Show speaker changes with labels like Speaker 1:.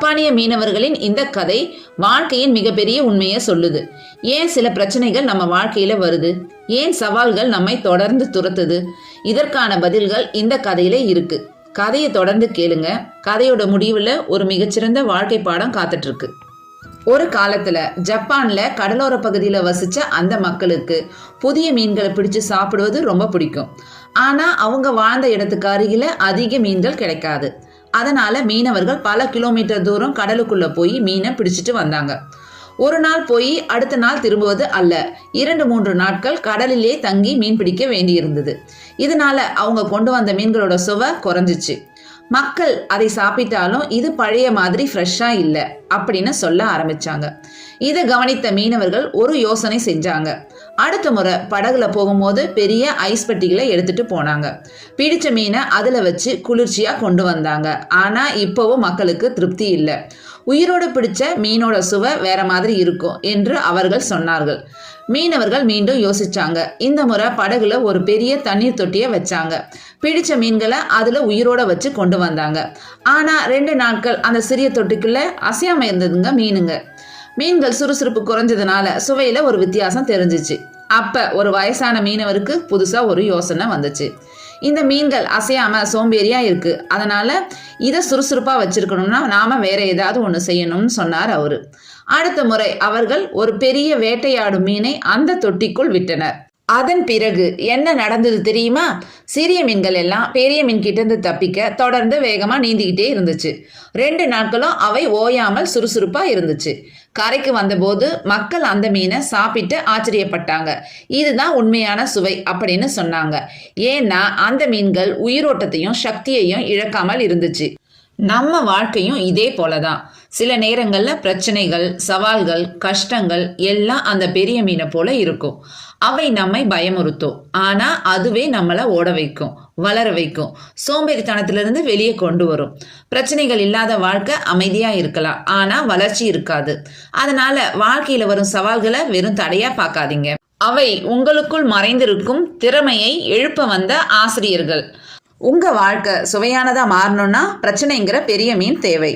Speaker 1: ஜப்பானிய மீனவர்களின் இந்த கதை வாழ்க்கையின் மிகப்பெரிய உண்மையை சொல்லுது. ஏன் சில பிரச்சனைகள் நம்ம வாழ்க்கையில வருது, ஏன் சவால்கள் நம்மை தொடர்ந்து துரத்துது, இதற்கான பதில்கள் இந்த கதையில இருக்கு. கதையை தொடர்ந்து கேளுங்க. கதையோட முடிவுல ஒரு மிகச்சிறந்த வாழ்க்கை பாடம் காத்துட்டு இருக்கு. ஒரு காலத்துல ஜப்பான்ல கடலோர பகுதியில வசிச்ச அந்த மக்களுக்கு புதிய மீன்களை பிடிச்சு சாப்பிடுவது ரொம்ப பிடிக்கும். ஆனா அவங்க வாழ்ந்த இடத்துக்கு அருகில அதிக மீன்கள் கிடைக்காது. அதனால மீனவர்கள் பல கிலோமீட்டர் தூரம் கடலுக்குள்ள போய் மீனை பிடிச்சிட்டு வந்தாங்க. ஒரு நாள் போய் அடுத்த நாள் திரும்புவது அல்ல, 2-3 நாட்கள் கடலிலே தங்கி மீன் பிடிக்க வேண்டியிருந்தது. இதனால அவங்க கொண்டு வந்த மீன்களோட சுவை குறைஞ்சிச்சு. மக்கள் அதை சாப்பிட்டாலும் இது பழைய மாதிரி ஃப்ரெஷ்ஷா இல்லை அப்படின்னு சொல்ல ஆரம்பிச்சாங்க. இதை கவனித்த மீனவர்கள் ஒரு யோசனை செஞ்சாங்க. அடுத்த முறை படகுல போகும்போது பெரிய ஐஸ் பெட்டிகளை எடுத்துட்டு போனாங்க. பிடிச்ச மீனை அதுல வச்சு குளிர்ச்சியா கொண்டு வந்தாங்க. ஆனா இப்பவும் மக்களுக்கு திருப்தி இல்லை. உயிரோட பிடிச்ச மீனோட சுவை வேற மாதிரி இருக்கும் என்று அவர்கள் சொன்னார்கள். மீனவர்கள் மீண்டும் யோசிச்சாங்க. இந்த முறை படகுல ஒரு பெரிய தண்ணீர் தொட்டியை வச்சாங்க. பிடிச்ச மீன்களை அதுல உயிரோட வச்சு கொண்டு வந்தாங்க. ஆனா 2 நாட்கள் அந்த சிறிய தொட்டிக்குள்ள அசையாம இருந்ததுங்க மீனுங்க. மீன்கள் சுறுசுறுப்பு குறைஞ்சதுனால சுவையில ஒரு வித்தியாசம் தெரிஞ்சிச்சு. அப்ப ஒரு வயசான மீனவருக்கு புதுசா ஒரு யோசனை வந்துச்சு. இந்த மீன்கள் அசையாம சோம்பேறியா இருக்கு, அதனால இதை சுறுசுறுப்பா வச்சிருக்கணும்னா நாம வேற ஏதாவது ஒண்ணு செய்யணும்னு சொன்னார் அவரு. அடுத்த முறை அவர்கள் ஒரு பெரிய வேட்டையாடும் மீனை அந்த தொட்டிக்குள் விட்டனர். அதன் பிறகு என்ன நடந்தது தெரியுமா? சிறிய மீன்கள் எல்லாம் பெரிய மீன் கிட்ட இருந்து தப்பிக்க தொடர்ந்து வேகமா நீந்திக்கிட்டே இருந்துச்சு. 2 நாட்களும் அவை ஓயாமல் சுறுசுறுப்பா இருந்துச்சு. கரைக்கு வந்தபோது மக்கள் அந்த மீனை சாப்பிட்டு ஆச்சரியப்பட்டாங்க. இதுதான் உண்மையான சுவை அப்படின்னு சொன்னாங்க. ஏன்னா அந்த மீன்கள் உயிரோட்டத்தையும் சக்தியையும் இழக்காமல் இருந்துச்சு. நம்ம வாழ்க்கையும் இதே போலதான். சில நேரங்கள்ல பிரச்சனைகள், சவால்கள், கஷ்டங்கள் எல்லாம் அந்த பெரிய மீனை போல இருக்கும். அவை நம்மை பயமுறுத்தும். ஆனா அதுவே நம்மளை ஓட வைக்கும், வளர வைக்கும், சோம்பேறித்தனத்திலிருந்து வெளியே கொண்டு வரும். பிரச்சனைகள் இல்லாத வாழ்க்கை அமைதியா இருக்கலாம், ஆனா வளர்ச்சி இருக்காது. அதனால வாழ்க்கையில வரும் சவால்களை வெறும் தடையா பார்க்காதீங்க. அவை உங்களுக்குள் மறைந்திருக்கும் திறமையை எழுப்ப வந்த ஆசிரியர்கள். உங்க வாழ்க்கை சுவையானதா மாறணும்னா பிரச்சனைங்கிற பெரிய மீன் தேவை.